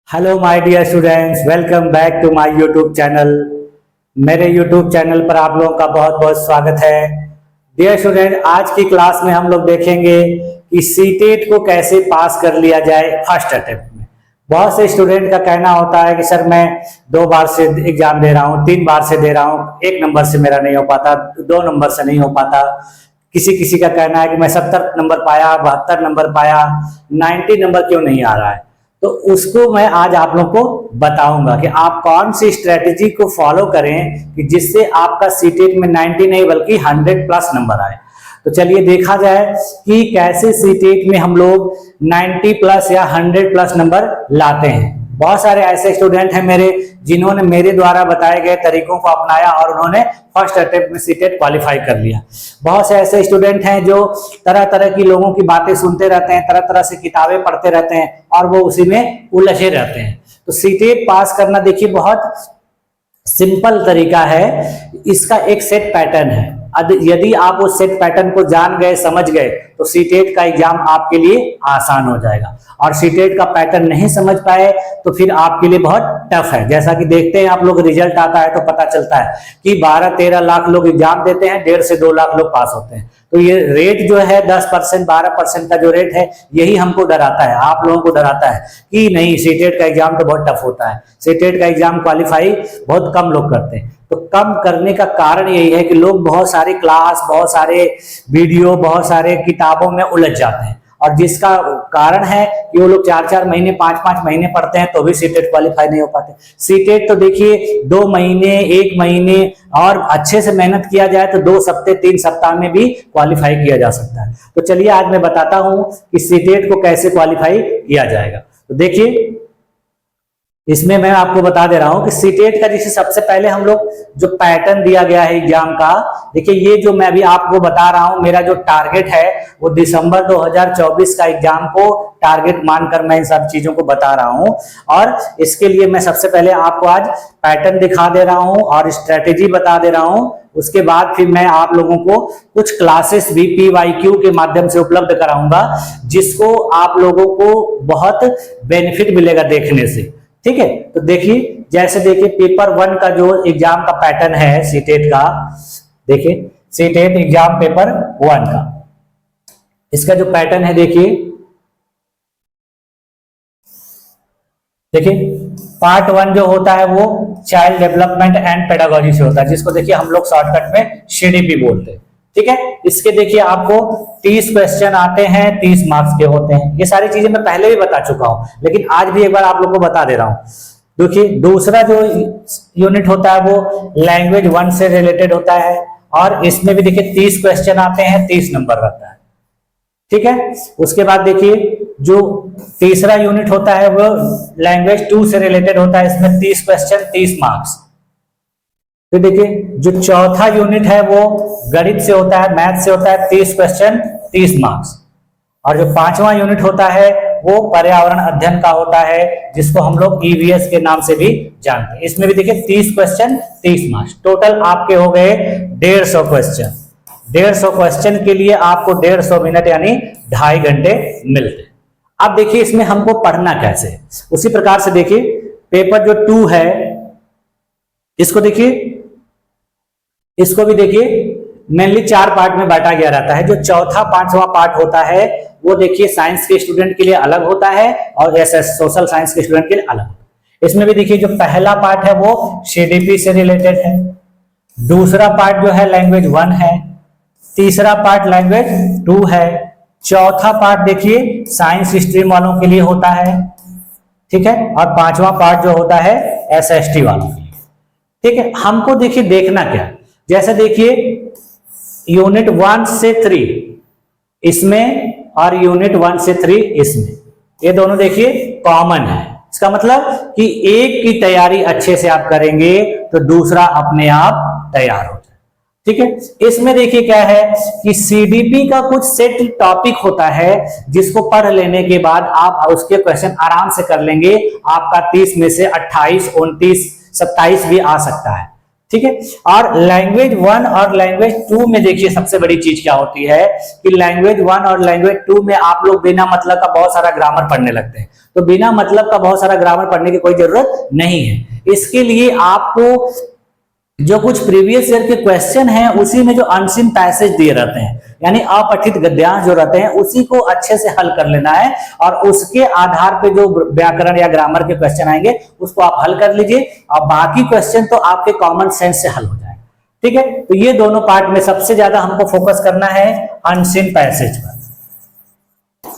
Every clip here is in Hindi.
Hello my dear students, welcome back to my YouTube channel. मेरे यूट्यूब चैनल पर आप लोगों का बहुत बहुत स्वागत है। डियर स्टूडेंट, आज की क्लास में हम लोग देखेंगे कि सीटेट को कैसे पास कर लिया जाए फर्स्ट अटेम्प्ट में। बहुत से स्टूडेंट का कहना होता है कि सर मैं 2 बार से एग्जाम दे रहा हूँ, 3 बार से दे रहा हूँ, 1 नंबर से मेरा नहीं हो पाता, 2 नंबर से नहीं हो पाता। किसी किसी का कहना है कि मैं 70 नंबर पाया, 72 नंबर पाया, 90 नंबर क्यों नहीं आ रहा है। तो उसको मैं आज आप लोग को बताऊंगा कि आप कौन सी स्ट्रेटेजी को फॉलो करें कि जिससे आपका सीटेट में 90 नहीं बल्कि 100 प्लस नंबर आए। तो चलिए देखा जाए कि कैसे सीटेट में हम लोग 90 प्लस या 100 प्लस नंबर लाते हैं। बहुत सारे ऐसे स्टूडेंट हैं मेरे जिन्होंने मेरे द्वारा बताए गए तरीकों को अपनाया और उन्होंने फर्स्ट अटेम्प्ट में सीटेट क्वालिफाई कर लिया। बहुत से ऐसे स्टूडेंट हैं जो तरह तरह की लोगों की बातें सुनते रहते हैं, तरह तरह से किताबें पढ़ते रहते हैं और वो उसी में उलझे रहते हैं। तो सीटेट पास करना देखिए बहुत सिंपल तरीका है, इसका एक सेट पैटर्न है। यदि आप उस सेट पैटर्न को जान गए, समझ गए, तो सीटेट का एग्जाम आपके लिए आसान हो जाएगा। और सीटेट का पैटर्न नहीं समझ पाए तो फिर आपके लिए बहुत टफ है। जैसा कि देखते हैं आप लोग, रिजल्ट आता है तो पता चलता है कि 12-13 लाख लोग एग्जाम देते हैं, 1.5 से 2 लाख लोग पास होते हैं। तो ये रेट जो है 10%, 12% का जो रेट है, यही हमको डराता है, आप लोगों को डराता है कि नहीं सीटेट का एग्जाम तो बहुत टफ होता है, सीटेट का एग्जाम क्वालिफाई बहुत कम लोग करते हैं। तो कम करने का कारण यही है कि लोग बहुत सारे क्लास, बहुत सारे वीडियो, बहुत सारे किताबों में उलझ जाते हैं और जिसका कारण है कि वो लोग 4-4 महीने, 5-5 महीने पढ़ते हैं तो भी सीटेट क्वालिफाई नहीं हो पाते। सीटेट तो देखिए 2 महीने, 1 महीने और अच्छे से मेहनत किया जाए तो 2 हफ्ते, 3 सप्ताह में भी क्वालिफाई किया जा सकता है। तो चलिए आज मैं बताता हूं कि सीटेट को कैसे क्वालिफाई किया जाएगा। तो देखिए इसमें मैं आपको बता दे रहा हूं कि सीटेट का जैसे सबसे पहले हम लोग जो पैटर्न दिया गया है एग्जाम का, देखिए ये जो मैं अभी आपको बता रहा हूं, मेरा जो टारगेट है वो दिसंबर 2024 का एग्जाम को टारगेट मानकर मैं इन सब चीजों को बता रहा हूं। और इसके लिए मैं सबसे पहले आपको आज पैटर्न दिखा दे रहा हूं और स्ट्रेटेजी बता दे रहा हूं। उसके बाद फिर मैं आप लोगों को कुछ क्लासेस भी PYQ के माध्यम से उपलब्ध कराऊंगा, जिसको आप लोगों को बहुत बेनिफिट मिलेगा देखने से। ठीक है, तो देखिए जैसे देखिए पेपर 1 का जो एग्जाम का पैटर्न है सीटेट का, देखिए सीटेट एग्जाम पेपर 1 का इसका जो पैटर्न है, देखिए पार्ट 1 जो होता है वो चाइल्ड डेवलपमेंट एंड पेडागोजी से होता है, जिसको देखिए हम लोग शॉर्टकट में CDP बोलते हैं। ठीक है, इसके देखिए आपको 30 क्वेश्चन आते हैं, 30 मार्क्स के होते हैं। ये सारी चीजें मैं पहले भी बता चुका हूं, लेकिन आज भी एक बार आप लोग को बता दे रहा हूं। देखिए दूसरा जो यूनिट होता है वो लैंग्वेज 1 से रिलेटेड होता है और इसमें भी देखिए 30 क्वेश्चन आते हैं, 30 नंबर रहता है। ठीक है, उसके बाद देखिए जो तीसरा यूनिट होता है वो लैंग्वेज 2 से रिलेटेड होता है, इसमें 30 क्वेश्चन, 30 मार्क्स। फिर देखिए जो चौथा यूनिट है वो गणित से होता है, मैथ से होता है, 30 क्वेश्चन, 30 मार्क्स। और जो 5वां यूनिट होता है वो पर्यावरण अध्ययन का होता है, जिसको हम लोग EVS के नाम से भी जानते हैं। इसमें भी देखिए 30 क्वेश्चन, 30 मार्क्स। टोटल आपके हो गए 150 क्वेश्चन। 150 क्वेश्चन के लिए आपको 150 मिनट यानी 2.5 घंटे मिलते हैं। अब देखिए इसमें हमको पढ़ना कैसे, उसी प्रकार से देखिए पेपर जो 2 है इसको देखिए, इसको भी देखिए मेनली 4 पार्ट में बांटा गया रहता है। जो चौथा 5वां पार्ट होता है वो देखिए साइंस के स्टूडेंट के लिए अलग होता है और सोशल साइंस के स्टूडेंट के लिए अलग। इसमें भी देखिए जो पहला पार्ट है वो CDP से रिलेटेड है, दूसरा पार्ट जो है लैंग्वेज 1 है, तीसरा पार्ट लैंग्वेज 2 है, चौथा पार्ट देखिए साइंस स्ट्रीम वालों के लिए होता है। ठीक है, और 5वां पार्ट जो होता है SST वालों के लिए। ठीक है, हमको देखिए देखना क्या, जैसे देखिए यूनिट 1 से 3 इसमें और यूनिट 1 से 3 इसमें, ये दोनों देखिए कॉमन है। इसका मतलब कि एक की तैयारी अच्छे से आप करेंगे तो दूसरा अपने आप तैयार हो जाए। ठीक है, इसमें देखिए क्या है कि CDP का कुछ सेट टॉपिक होता है जिसको पढ़ लेने के बाद आप उसके क्वेश्चन आराम से कर लेंगे। आपका 30 में से 28, 29, 27 भी आ सकता है। ठीक है। और लैंग्वेज 1 और लैंग्वेज 2 में देखिए सबसे बड़ी चीज क्या होती है कि लैंग्वेज 1 और लैंग्वेज 2 में आप लोग बिना मतलब का बहुत सारा ग्रामर पढ़ने लगते हैं। तो बिना मतलब का बहुत सारा ग्रामर पढ़ने की कोई जरूरत नहीं है। इसके लिए आपको जो कुछ प्रीवियस ईयर के क्वेश्चन हैं उसी में जो अनसीन पैसेज दिए रहते हैं, यानी अपठित गद्यांश जो रहते हैं, उसी को अच्छे से हल कर लेना है और उसके आधार पे जो व्याकरण या ग्रामर के क्वेश्चन आएंगे उसको आप हल कर लीजिए और बाकी क्वेश्चन तो आपके कॉमन सेंस से हल हो जाएगा। ठीक है, तो ये दोनों पार्ट में सबसे ज्यादा हमको फोकस करना है अनसीन पैसेज पर।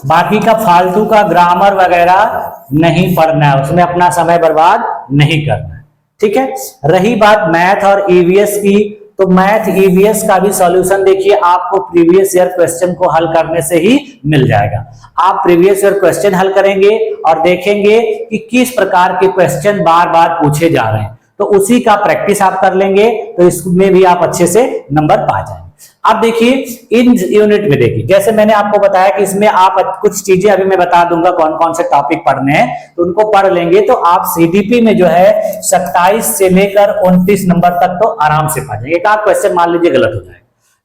बाकी का फालतू का ग्रामर वगैरह नहीं पढ़ना है, उसमें अपना समय बर्बाद नहीं करना है। ठीक है, रही बात मैथ और ईवीएस की, तो मैथ ईवीएस का भी सॉल्यूशन देखिए आपको प्रीवियस ईयर क्वेश्चन को हल करने से ही मिल जाएगा। आप प्रीवियस ईयर क्वेश्चन हल करेंगे और देखेंगे कि किस प्रकार के क्वेश्चन बार बार पूछे जा रहे हैं, तो उसी का प्रैक्टिस आप कर लेंगे तो इसमें भी आप अच्छे से नंबर पा जाएंगे। अब देखिए इन यूनिट में देखिए, जैसे मैंने आपको बताया कि इसमें आप कुछ चीजें अभी मैं बता दूंगा कौन कौन से टॉपिक पढ़ने हैं, तो उनको पढ़ लेंगे तो आप सीडीपी में जो है 27 से लेकर 29 नंबर तक तो आराम से पा जाएंगे। एक आध क्वेश्चन मान लीजिए गलत हो जाएगा।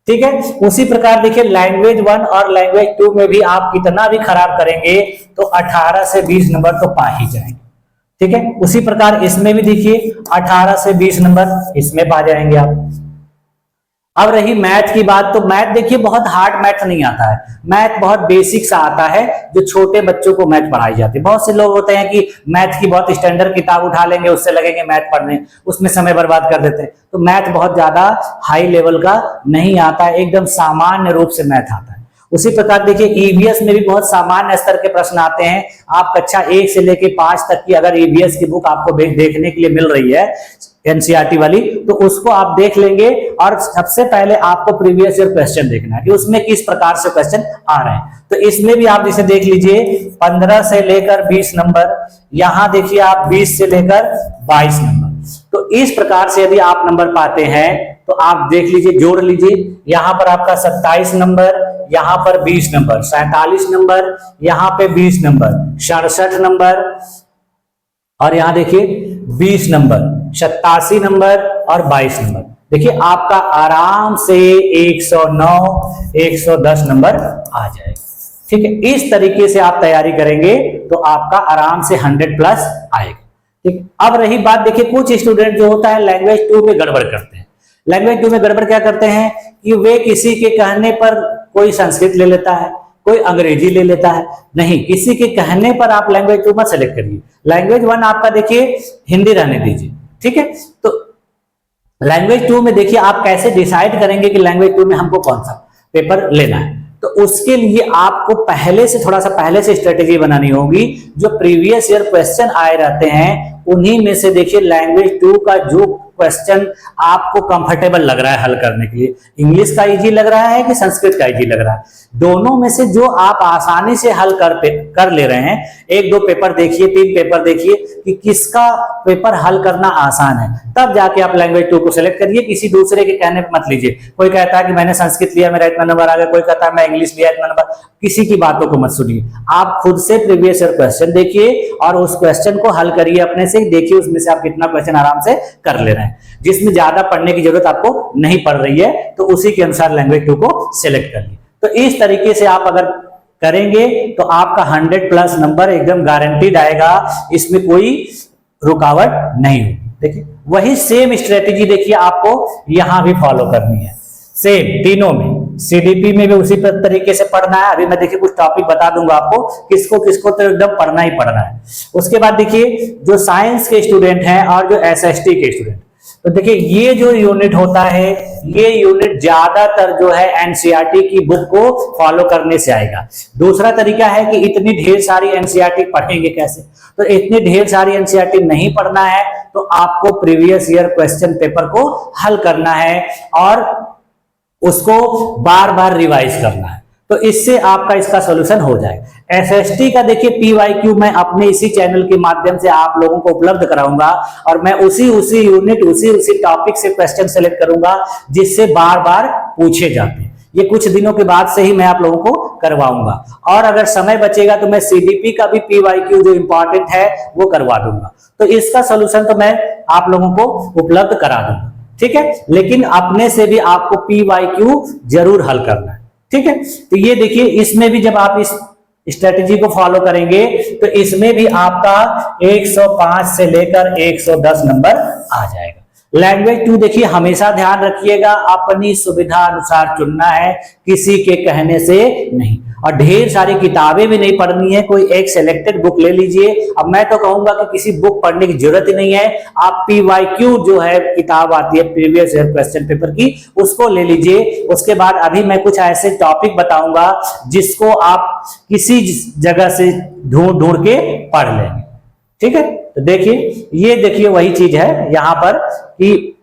ठीक है, उसी प्रकार देखिए लैंग्वेज 1 और लैंग्वेज 2 में भी आप कितना भी खराब करेंगे तो 18 से 20 नंबर तो पा ही जाएंगे। ठीक है, उसी प्रकार इसमें भी देखिए 18 से 20 नंबर इसमें पा जाएंगे आप। अब रही मैथ की बात, तो मैथ देखिए बहुत हार्ड मैथ नहीं आता है, मैथ बहुत बेसिक सा आता है जो छोटे बच्चों को मैथ पढ़ाई जाती है। बहुत से लोग होते हैं कि मैथ की बहुत स्टैंडर्ड किताब उठा लेंगे, उससे लगेंगे मैथ पढ़ने, उसमें समय बर्बाद कर देते हैं। तो मैथ बहुत ज्यादा हाई लेवल का नहीं आता है, एकदम सामान्य रूप से मैथ आता है। उसी प्रकार देखिए ईवीएस में भी बहुत सामान्य स्तर के प्रश्न आते हैं। आप कक्षा 1 से लेकर 5 तक की अगर ईवीएस की बुक आपको देखने के लिए मिल रही है एनसीईआरटी वाली, तो उसको आप देख लेंगे और सबसे पहले आपको प्रीवियस ईयर क्वेश्चन देखना है कि उसमें किस प्रकार से क्वेश्चन आ रहे हैं। तो इसमें भी आप जिसे देख लीजिए 15 से लेकर 20 नंबर, यहां देखिए आप 20 से लेकर 22 नंबर। तो इस प्रकार से यदि आप नंबर पाते हैं तो आप देख लीजिए, जोड़ लीजिए, यहां पर आपका 27 नंबर, यहां पर 20 नंबर, 47 नंबर, यहां पे 20 नंबर, 67 नंबर और यहां देखिए 20 नंबर, 87 नंबर और 22 नंबर। देखिए आपका आराम से 109, 110 नंबर आ जाएगा। ठीक है, इस तरीके से आप तैयारी करेंगे तो आपका आराम से 100 प्लस आएगा। ठीक, अब रही बात देखिए कुछ स्टूडेंट जो होता है लैंग्वेज 2 में गड़बड़ करते हैं। लैंग्वेज 2 में गड़बड़ क्या करते हैं कि वे किसी के कहने पर कोई संस्कृत ले लेता है, कोई अंग्रेजी ले लेता है। नहीं, किसी के कहने पर आप लैंग्वेज 2 मत सेलेक्ट करिए। लैंग्वेज 1 आपका देखिए हिंदी रहने दीजिए। ठीक है, तो लैंग्वेज 2 में देखिए आप कैसे डिसाइड करेंगे कि लैंग्वेज 2 में हमको कौन सा पेपर लेना है। तो उसके लिए आपको पहले से थोड़ा सा पहले से स्ट्रेटेजी बनानी होगी। जो प्रीवियस ईयर क्वेश्चन आए रहते हैं उन्हीं में से देखिए लैंग्वेज 2 का जो क्वेश्चन आपको कंफर्टेबल लग रहा है हल करने के लिए, इंग्लिश का इजी लग रहा है कि संस्कृत का इजी लग रहा है, दोनों में से जो आप आसानी से हल कर ले रहे हैं, 1-2 पेपर देखिए, 3 पेपर देखिए कि किसका पेपर हल करना आसान है, तब जाके आप लैंग्वेज 2 को सिलेक्ट करिए। किसी दूसरे के कहने पर मत लीजिए। कोई कहता है कि मैंने संस्कृत लिया मेरा इतना नंबर आ गया, कोई कहता है मैं इंग्लिश लिया इतना नंबर, किसी की बातों को मत सुनिए। आप खुद से प्रीवियस ईयर क्वेश्चन देखिए और उस क्वेश्चन को हल करिए अपने से, देखिए उसमें से आप कितना क्वेश्चन आराम से कर ले रहे हैं। जिसमें ज्यादा पढ़ने की जरूरत आपको नहीं पड़ रही है तो उसी के अनुसार लैंग्वेज 2 को सिलेक्ट करिए। तो इस तरीके से आप अगर करेंगे तो आपका 100 प्लस नंबर एकदम गारंटीड आएगा, इसमें कोई रुकावट नहीं होगी। देखिए वही सेम स्ट्रेटेजी देखिए आपको यहां भी फॉलो करनी है, सेम तीनों में। सीडीपी में भी उसी तरीके से पढ़ना है। अभी मैं देखिए कुछ टॉपिक बता दूंगा आपको, किसको किसको तो एकदम पढ़ना ही पढ़ना है। उसके बाद देखिए जो साइंस के स्टूडेंट हैं और जो एसएसटी के स्टूडेंट, तो देखिए ये जो यूनिट होता है, ये यूनिट ज्यादातर जो है एनसीईआरटी की बुक को फॉलो करने से आएगा। दूसरा तरीका है कि इतनी ढेर सारी एनसीईआरटी पढ़ेंगे कैसे, तो इतनी ढेर सारी एनसीईआरटी नहीं पढ़ना है, तो आपको प्रीवियस ईयर क्वेश्चन पेपर को हल करना है और उसको बार बार रिवाइज करना है, तो इससे आपका इसका सॉल्यूशन हो जाएगा। एसएसटी का देखिए पीवाईक्यू मैं अपने इसी चैनल के माध्यम से आप लोगों को उपलब्ध कराऊंगा और मैं उसी यूनिट उसी टॉपिक से क्वेश्चन सेलेक्ट करूंगा जिससे बार बार पूछे जाते हैं। ये कुछ दिनों के बाद से ही मैं आप लोगों को करवाऊंगा और अगर समय बचेगा तो मैं सीडीपी का भी पीवाईक्यू जो इंपॉर्टेंट है वो करवा दूंगा। तो इसका सॉल्यूशन तो मैं आप लोगों को उपलब्ध करा दूंगा। ठीक है, लेकिन अपने से भी आपको PYQ जरूर हल करना है। ठीक है, तो ये देखिए इसमें भी जब आप इस स्ट्रेटेजी को फॉलो करेंगे तो इसमें भी आपका 105 से लेकर 110 नंबर आ जाएगा। लैंग्वेज 2 देखिए, हमेशा ध्यान रखिएगा अपनी सुविधा अनुसार चुनना है, किसी के कहने से नहीं। और ढेर सारी किताबें भी नहीं पढ़नी है, कोई एक सिलेक्टेड बुक ले लीजिए। अब मैं तो कहूंगा कि किसी बुक पढ़ने की जरूरत ही नहीं है, आप PYQ जो है किताब आती है प्रीवियस ईयर क्वेश्चन पेपर की, उसको ले लीजिए। उसके बाद अभी मैं कुछ ऐसे टॉपिक बताऊंगा जिसको आप किसी जगह से ढूंढ के पढ़ लेंगे। ठीक है, तो देखिए ये देखिए वही चीज है यहाँ पर कि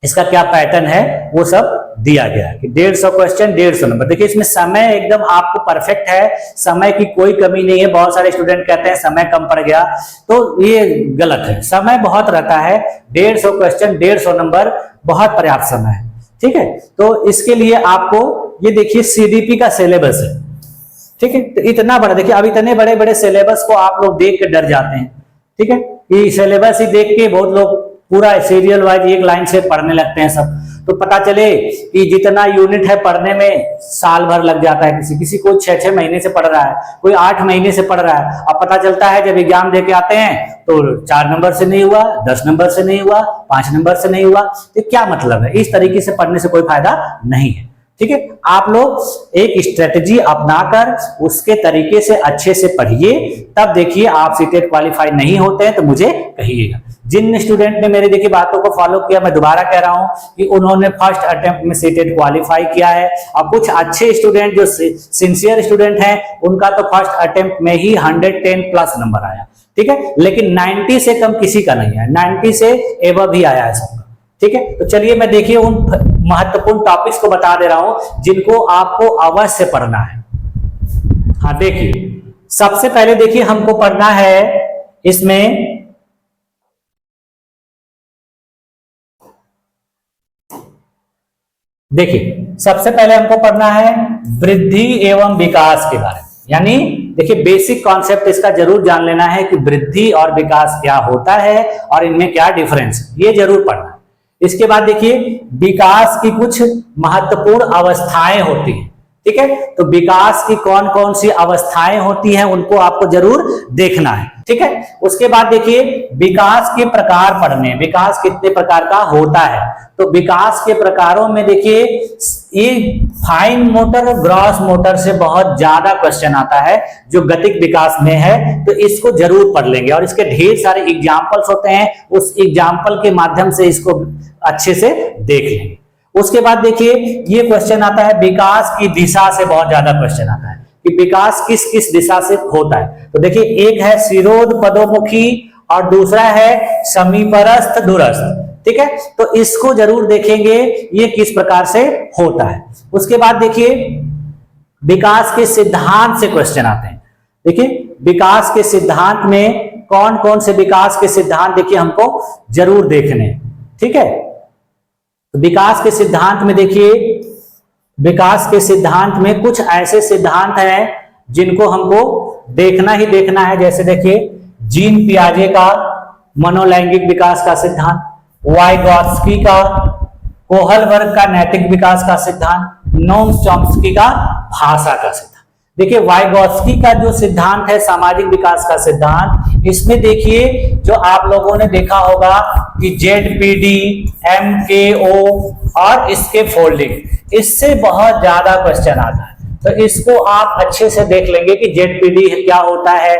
इसका क्या पैटर्न है वो सब दिया गया है कि 150 क्वेश्चन 150 नंबर। देखिए इसमें समय एकदम आपको परफेक्ट है, समय की कोई कमी नहीं है। बहुत सारे स्टूडेंट कहते हैं समय कम पड़ गया, तो ये गलत है, समय बहुत रहता है। 150 क्वेश्चन 150 नंबर बहुत पर्याप्त समय है। ठीक है, तो इसके लिए आपको ये देखिए CDP का सिलेबस है। ठीक है, तो इतना बड़ा देखिए, अब इतने बड़े बड़े सिलेबस को आप लोग देख के डर जाते हैं। ठीक है, ये सिलेबस ही देख के बहुत लोग पूरा सीरियल वाइज एक लाइन से पढ़ने लगते हैं सब, तो पता चले कि जितना यूनिट है पढ़ने में साल भर लग जाता है। किसी किसी को 6-6 महीने से पढ़ रहा है, कोई 8 महीने से पढ़ रहा है। अब पता चलता है जब एग्जाम देके आते हैं तो 4 नंबर से नहीं हुआ, 10 नंबर से नहीं हुआ, 5 नंबर से नहीं हुआ, तो क्या मतलब है? इस तरीके से पढ़ने से कोई फायदा नहीं है। ठीक है, आप लोग एक स्ट्रेटजी अपनाकर उसके तरीके से अच्छे से पढ़िए, तब देखिए आप सीटेट क्वालिफाई नहीं होते हैं तो मुझे कहिएगा। जिन स्टूडेंट ने मेरी देखिए बातों को फॉलो किया, मैं दोबारा कह रहा हूं कि उन्होंने फर्स्ट अटेम्प्ट में सीटेट क्वालिफाई किया है। और कुछ अच्छे स्टूडेंट जो सिंसियर स्टूडेंट हैं उनका तो फर्स्ट अटेम्प्ट में ही 110 प्लस नंबर आया। ठीक है, लेकिन 90 से कम किसी का नहीं है, 90 से एबव ही आया है सबका। ठीक है, तो चलिए मैं देखिए उन महत्वपूर्ण टॉपिक्स को बता दे रहा हूं जिनको आपको अवश्य पढ़ना है। हाँ देखिए, सबसे पहले देखिए हमको पढ़ना है इसमें देखिए सबसे पहले हमको पढ़ना है वृद्धि एवं विकास के बारे में। यानी देखिए बेसिक कॉन्सेप्ट इसका जरूर जान लेना है कि वृद्धि और विकास क्या होता है और इनमें क्या डिफरेंस है, ये जरूर पढ़ना है। इसके बाद देखिए विकास की कुछ महत्वपूर्ण अवस्थाएं होती हैं। ठीक है, तो विकास की कौन कौन सी अवस्थाएं होती हैं उनको आपको जरूर देखना है। ठीक है, उसके बाद देखिए विकास के प्रकार पढ़ने, विकास कितने प्रकार का होता है। तो विकास के प्रकारों में देखिए ये फाइन मोटर और ग्रॉस मोटर से बहुत ज्यादा क्वेश्चन आता है जो गतिक विकास में है, तो इसको जरूर पढ़ लेंगे और इसके ढेर सारे एग्जाम्पल्स होते हैं, उस एग्जाम्पल के माध्यम से इसको अच्छे से देख लेंगे। उसके बाद देखिए ये क्वेश्चन आता है विकास की दिशा से, बहुत ज्यादा क्वेश्चन आता है कि विकास किस किस दिशा से होता है। तो देखिए एक है शिरोध पदोमुखी और दूसरा है समीपरस्थ दूरस्थ। ठीक है, तो इसको जरूर देखेंगे ये किस प्रकार से होता है। उसके बाद देखिए विकास के सिद्धांत से क्वेश्चन आते हैं। देखिए विकास के सिद्धांत में कौन कौन से विकास के सिद्धांत देखिए हमको जरूर देखने हैं। ठीक है, तो विकास के सिद्धांत में देखिए विकास के सिद्धांत में कुछ ऐसे सिद्धांत हैं जिनको हमको देखना ही देखना है। जैसे देखिए जीन पियाजे का मनोलैंगिक विकास का सिद्धांत, वाइगॉत्स्की का कोहलबर्ग का नैतिक विकास का सिद्धांत, नोम चॉम्स्की का भाषा का सिद्धांत। देखिए वाइगॉत्स्की का जो सिद्धांत है सामाजिक विकास का सिद्धांत, इसमें देखिए जो आप लोगों ने देखा होगा कि ZPD, MKO और इसके फोल्डिंग, इससे बहुत ज्यादा क्वेश्चन आता है। तो इसको आप अच्छे से देख लेंगे कि ZPD क्या होता है,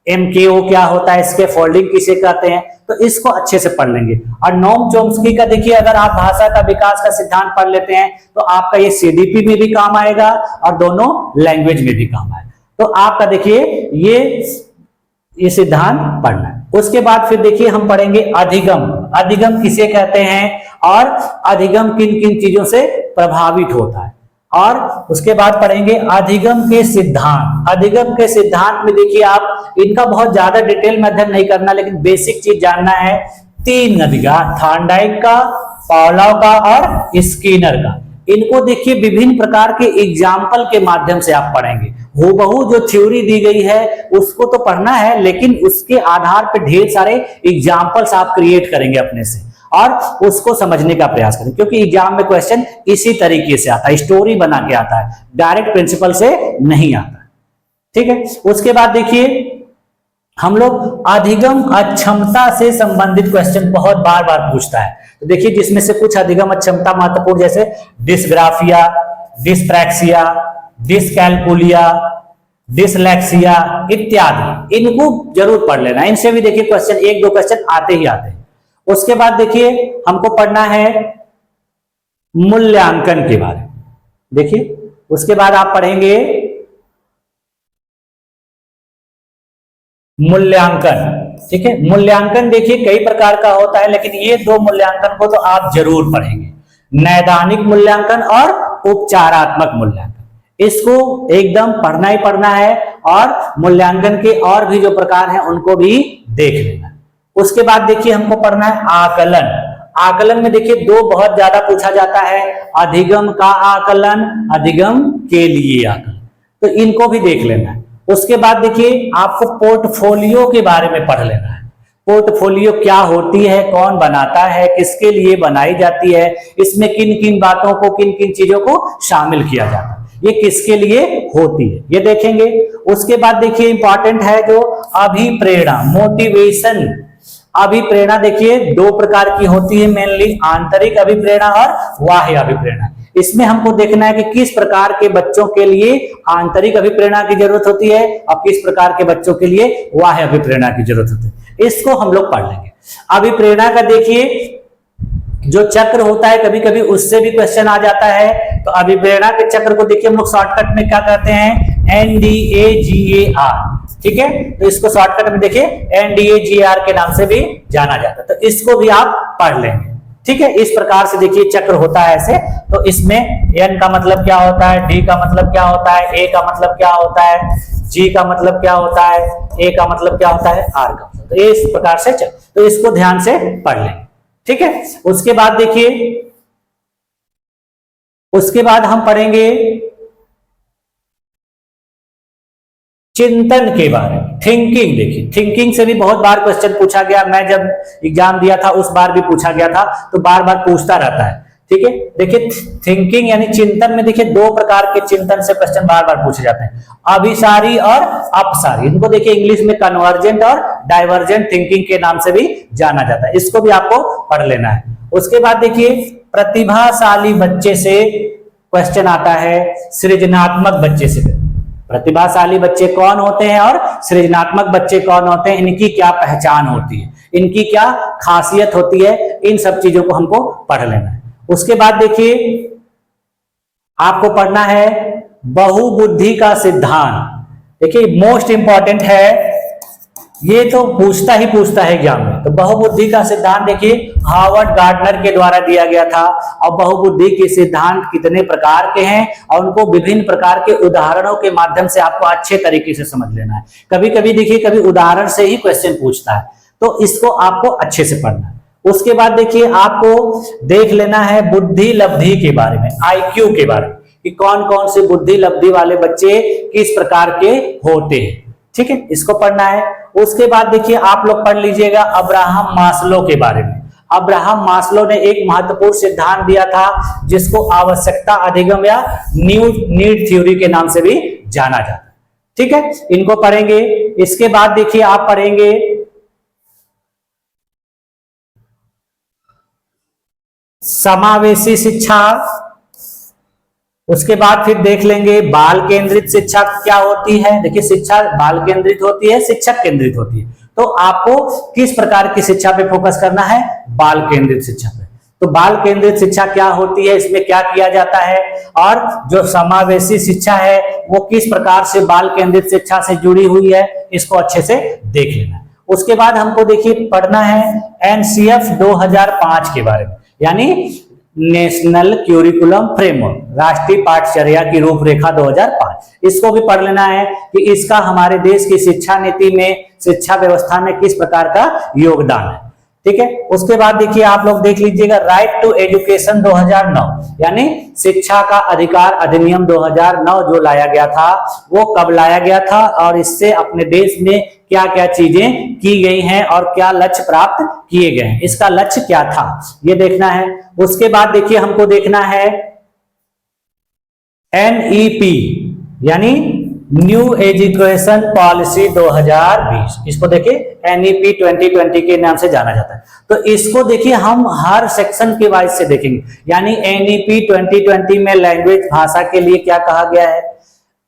MKO क्या होता है, इसके फोल्डिंग किसे कहते हैं, तो इसको अच्छे से पढ़ लेंगे। और नोम चॉम्स्की का देखिए अगर आप भाषा का विकास का सिद्धांत पढ़ लेते हैं तो आपका ये CDP में भी काम आएगा और दोनों लैंग्वेज में भी काम आएगा। तो आपका देखिए ये सिद्धांत पढ़ना है। उसके बाद फिर देखिए हम पढ़ेंगे अधिगम। अधिगम किसे कहते हैं और अधिगम किन किन चीजों से प्रभावित होता है। और उसके बाद पढ़ेंगे अधिगम के सिद्धांत। अधिगम के सिद्धांत में देखिए आप इनका बहुत ज्यादा डिटेल में अध्ययन नहीं करना, लेकिन बेसिक चीज जानना है। 3 अधिकार, थॉर्नडाइक का, पावलोव का और स्किनर का, इनको देखिए विभिन्न प्रकार के एग्जाम्पल के माध्यम से आप पढ़ेंगे। हूबहू जो थ्योरी दी गई है उसको तो पढ़ना है, लेकिन उसके आधार पर ढेर सारे एग्जाम्पल्स आप क्रिएट करेंगे अपने से। और उसको समझने का प्रयास करें, क्योंकि एग्जाम में क्वेश्चन इसी तरीके से आता है, स्टोरी बना के आता है, डायरेक्ट प्रिंसिपल से नहीं आता। ठीक है, उसके बाद देखिए हम लोग अधिगम अक्षमता से संबंधित क्वेश्चन बहुत बार बार पूछता है। तो देखिए जिसमें से कुछ अधिगम अक्षमता महत्वपूर्ण, जैसे डिस्ग्राफिया, डिस्प्रैक्सिया, डिस्कैल्कुलिया, डिसलेक्सिया इत्यादि, इनको जरूर पढ़ लेना। इनसे भी देखिए क्वेश्चन, एक दो क्वेश्चन आते ही आते हैं। उसके बाद देखिए हमको पढ़ना है मूल्यांकन के बारे में। देखिए उसके बाद आप पढ़ेंगे मूल्यांकन। ठीक है, मूल्यांकन देखिए कई प्रकार का होता है, लेकिन ये दो मूल्यांकन को तो आप जरूर पढ़ेंगे, नैदानिक मूल्यांकन और उपचारात्मक मूल्यांकन। इसको एकदम पढ़ना ही पढ़ना है, और मूल्यांकन के और भी जो प्रकार हैं उनको भी देख लेना। उसके बाद देखिए हमको पढ़ना है आकलन। आकलन में देखिए दो बहुत ज्यादा पूछा जाता है, अधिगम का आकलन, अधिगम के लिए आकलन, तो इनको भी देख लेना है। उसके बाद देखिए आपको पोर्टफोलियो के बारे में पढ़ लेना है। पोर्टफोलियो क्या होती है, कौन बनाता है, किसके लिए बनाई जाती है, इसमें किन किन बातों को, किन किन चीजों को शामिल किया जाता है, ये किसके लिए होती है, ये देखेंगे। उसके बाद देखिए इंपॉर्टेंट है जो अभिप्रेरणा, मोटिवेशन। अभिप्रेरणा देखिए दो प्रकार की होती है मेनली, आंतरिक अभिप्रेरणा और बाह्य अभिप्रेरणा। इसमें हमको देखना है कि किस प्रकार के बच्चों के लिए आंतरिक अभिप्रेरणा की जरूरत होती है और किस प्रकार के बच्चों के लिए बाह्य अभिप्रेरणा की जरूरत होती है, इसको हम लोग पढ़ लेंगे। अभिप्रेरणा का देखिए जो चक्र होता है, कभी कभी उससे भी क्वेश्चन आ जाता है। तो अभिप्रेरणा के चक्र को देखिए हम लोग शॉर्टकट में क्या कहते हैं, NDAGAR। ठीक है, तो इसको शॉर्टकट में देखिए NDAGAR के नाम से भी जाना जाता है, तो इसको भी आप पढ़ लेंगे। ठीक है, इस प्रकार से देखिए चक्र होता है ऐसे। तो इसमें N का मतलब क्या होता है, D का मतलब क्या होता है, A का मतलब क्या होता है, G का मतलब क्या होता है, A का मतलब क्या होता है, R का। तो इस प्रकार से चल, तो इसको ध्यान से पढ़ लेंगे। ठीक है, उसके बाद देखिए, उसके बाद हम पढ़ेंगे चिंतन के बारे में, थिंकिंग। देखिए थिंकिंग से भी बहुत बार क्वेश्चन पूछा गया, मैं जब एग्जाम दिया था उस बार भी पूछा गया था, तो बार बार पूछता रहता है। ठीक है, देखिए थिंकिंग यानी चिंतन में देखिए दो प्रकार के चिंतन से क्वेश्चन बार बार पूछे जाते हैं, अभिसारी और अपसारी। इनको देखिए इंग्लिश में कन्वर्जेंट और डाइवर्जेंट थिंकिंग के नाम से भी जाना जाता है, इसको भी आपको पढ़ लेना है। उसके बाद देखिए प्रतिभाशाली बच्चे से क्वेश्चन आता है, सृजनात्मक बच्चे से। प्रतिभाशाली बच्चे कौन होते हैं और सृजनात्मक बच्चे कौन होते हैं, इनकी क्या पहचान होती है, इनकी क्या खासियत होती है, इन सब चीजों को हमको पढ़ लेना है। उसके बाद देखिए आपको पढ़ना है बहुबुद्धि का सिद्धांत। देखिए मोस्ट इंपॉर्टेंट है, ये तो पूछता ही पूछता है एग्जाम में। तो बहुबुद्धि का सिद्धांत देखिए हार्वर्ड गार्डनर के द्वारा दिया गया था, और बहुबुद्धि के सिद्धांत कितने प्रकार के हैं और उनको विभिन्न प्रकार के उदाहरणों के माध्यम से आपको अच्छे तरीके से समझ लेना है। कभी कभी देखिए कभी उदाहरण से ही क्वेश्चन पूछता है, तो इसको आपको अच्छे से पढ़ना है। उसके बाद देखिए आपको देख लेना है बुद्धि लब्धि के बारे में, IQ के बारे में, कि कौन कौन से बुद्धि लब्धि वाले बच्चे किस प्रकार के होते हैं। ठीक है, इसको पढ़ना है। उसके बाद देखिए आप लोग पढ़ लीजिएगा अब्राहम मास्लो के बारे में। अब्राहम मास्लो ने एक महत्वपूर्ण सिद्धांत दिया था जिसको आवश्यकता अधिगम या नीड थ्योरी के नाम से भी जाना जाता है। ठीक है, इनको पढ़ेंगे। इसके बाद देखिए आप पढ़ेंगे समावेशी शिक्षा। उसके बाद फिर देख लेंगे बाल केंद्रित शिक्षा क्या होती है। देखिए शिक्षा बाल केंद्रित होती है, शिक्षक केंद्रित होती है, तो आपको किस प्रकार की शिक्षा पे फोकस करना है, बाल केंद्रित शिक्षा पे। तो बाल केंद्रित शिक्षा क्या होती है, इसमें क्या किया जाता है, और जो समावेशी शिक्षा है वो किस प्रकार से बाल केंद्रित शिक्षा से जुड़ी हुई है, इसको अच्छे से देख लेना। उसके बाद हमको देखिए पढ़ना है NCF 2005 के बारे में, यानी नेशनल क्यूरिकुलम फ्रेमवर्क, राष्ट्रीय पाठचर्या की रूपरेखा 2005। इसको भी पढ़ लेना है कि इसका हमारे देश की शिक्षा नीति में, शिक्षा व्यवस्था में किस प्रकार का योगदान है। ठीक है, उसके बाद देखिए आप लोग देख लीजिएगा राइट टू एजुकेशन 2009, यानी शिक्षा का अधिकार अधिनियम 2009 जो लाया गया था, वो कब लाया गया था और इससे अपने देश में क्या क्या चीजें की गई हैं और क्या लक्ष्य प्राप्त किए गए हैं, इसका लक्ष्य क्या था ये देखना है। उसके बाद देखिए हमको देखना है NEP यानी न्यू एजुकेशन पॉलिसी 2020, इसको देखिए NEP 2020 के नाम से जाना जाता है। तो इसको देखिए हम हर सेक्शन के वाइज से देखेंगे, यानी NEP 2020 में लैंग्वेज भाषा के लिए क्या कहा गया है,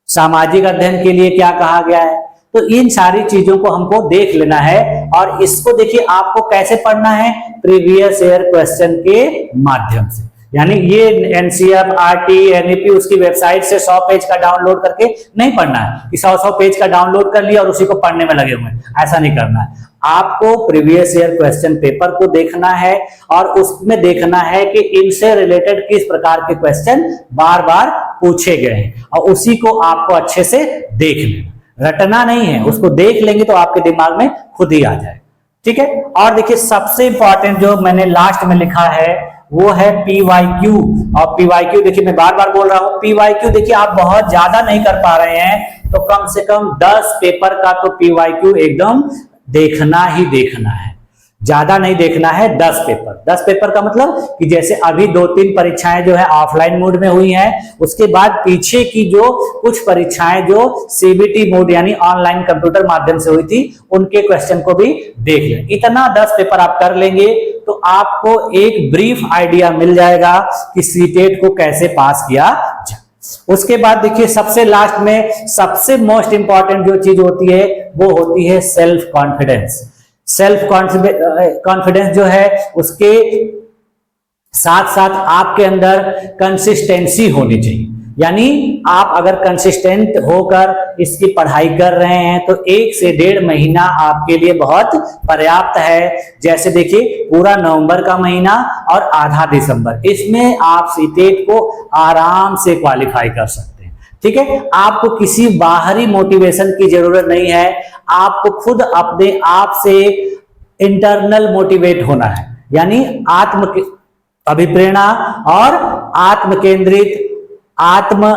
सामाजिक अध्ययन के लिए क्या कहा गया है, तो इन सारी चीजों को हमको देख लेना है। और इसको देखिए आपको कैसे पढ़ना है, प्रीवियस ईयर क्वेश्चन के माध्यम से, यानी ये NCERT NEP उसकी वेबसाइट से 100 पेज का डाउनलोड करके नहीं पढ़ना है कि 100 पेज का डाउनलोड कर लिया और उसी को पढ़ने में लगे हुए, ऐसा नहीं करना है। आपको प्रीवियस ईयर क्वेश्चन पेपर को देखना है और उसमें देखना है कि इनसे रिलेटेड किस प्रकार के क्वेश्चन बार बार पूछे गए हैं, और उसी को आपको अच्छे से देख लेना, रटना नहीं है, उसको देख लेंगे तो आपके दिमाग में खुद ही आ जाए, ठीक है। और देखिए सबसे इंपॉर्टेंट जो मैंने लास्ट में लिखा है वो है PYQ, और PYQ देखिए मैं बार बार बोल रहा हूं, PYQ देखिए आप बहुत ज्यादा नहीं कर पा रहे हैं तो कम से कम 10 पेपर का तो PYQ एकदम देखना ही देखना है, ज्यादा नहीं देखना है, 10 पेपर। 10 पेपर का मतलब कि जैसे अभी 2-3 परीक्षाएं जो है ऑफलाइन मोड में हुई हैं, उसके बाद पीछे की जो कुछ परीक्षाएं जो CBT मोड यानी ऑनलाइन कंप्यूटर माध्यम से हुई थी, उनके क्वेश्चन को भी देख लें। इतना 10 पेपर आप कर लेंगे तो आपको एक ब्रीफ आइडिया मिल जाएगा कि सीटेट को कैसे पास किया जाए। उसके बाद देखिए सबसे लास्ट में सबसे मोस्ट इंपॉर्टेंट जो चीज होती है वो होती है सेल्फ कॉन्फिडेंस। सेल्फ कॉन्फिडेंस जो है उसके साथ साथ आपके अंदर कंसिस्टेंसी होनी चाहिए, यानी आप अगर कंसिस्टेंट होकर इसकी पढ़ाई कर रहे हैं तो 1 से 1.5 महीना आपके लिए बहुत पर्याप्त है। जैसे देखिए पूरा नवंबर का महीना और आधा दिसंबर, इसमें आप सीटेट को आराम से क्वालिफाई कर सकते हैं, ठीक है। आपको किसी बाहरी मोटिवेशन की जरूरत नहीं है, आपको खुद अपने आप से इंटरनल मोटिवेट होना है, यानी आत्म अभिप्रेरणा और आत्म केंद्रित आत्म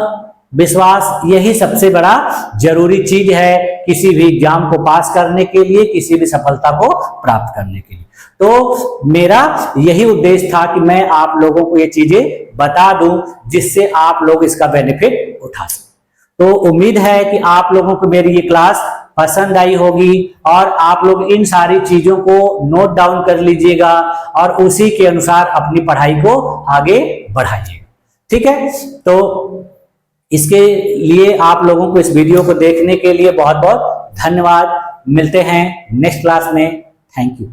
विश्वास, यही सबसे बड़ा जरूरी चीज है किसी भी एग्जाम को पास करने के लिए, किसी भी सफलता को प्राप्त करने के लिए। तो मेरा यही उद्देश्य था कि मैं आप लोगों को ये चीजें बता दूं जिससे आप लोग इसका बेनिफिट उठा सकें। तो उम्मीद है कि आप लोगों को मेरी ये क्लास पसंद आई होगी और आप लोग इन सारी चीजों को नोट डाउन कर लीजिएगा और उसी के अनुसार अपनी पढ़ाई को आगे बढ़ाइएगा, ठीक है। तो इसके लिए आप लोगों को इस वीडियो को देखने के लिए बहुत बहुत धन्यवाद। मिलते हैं नेक्स्ट क्लास में। Thank you.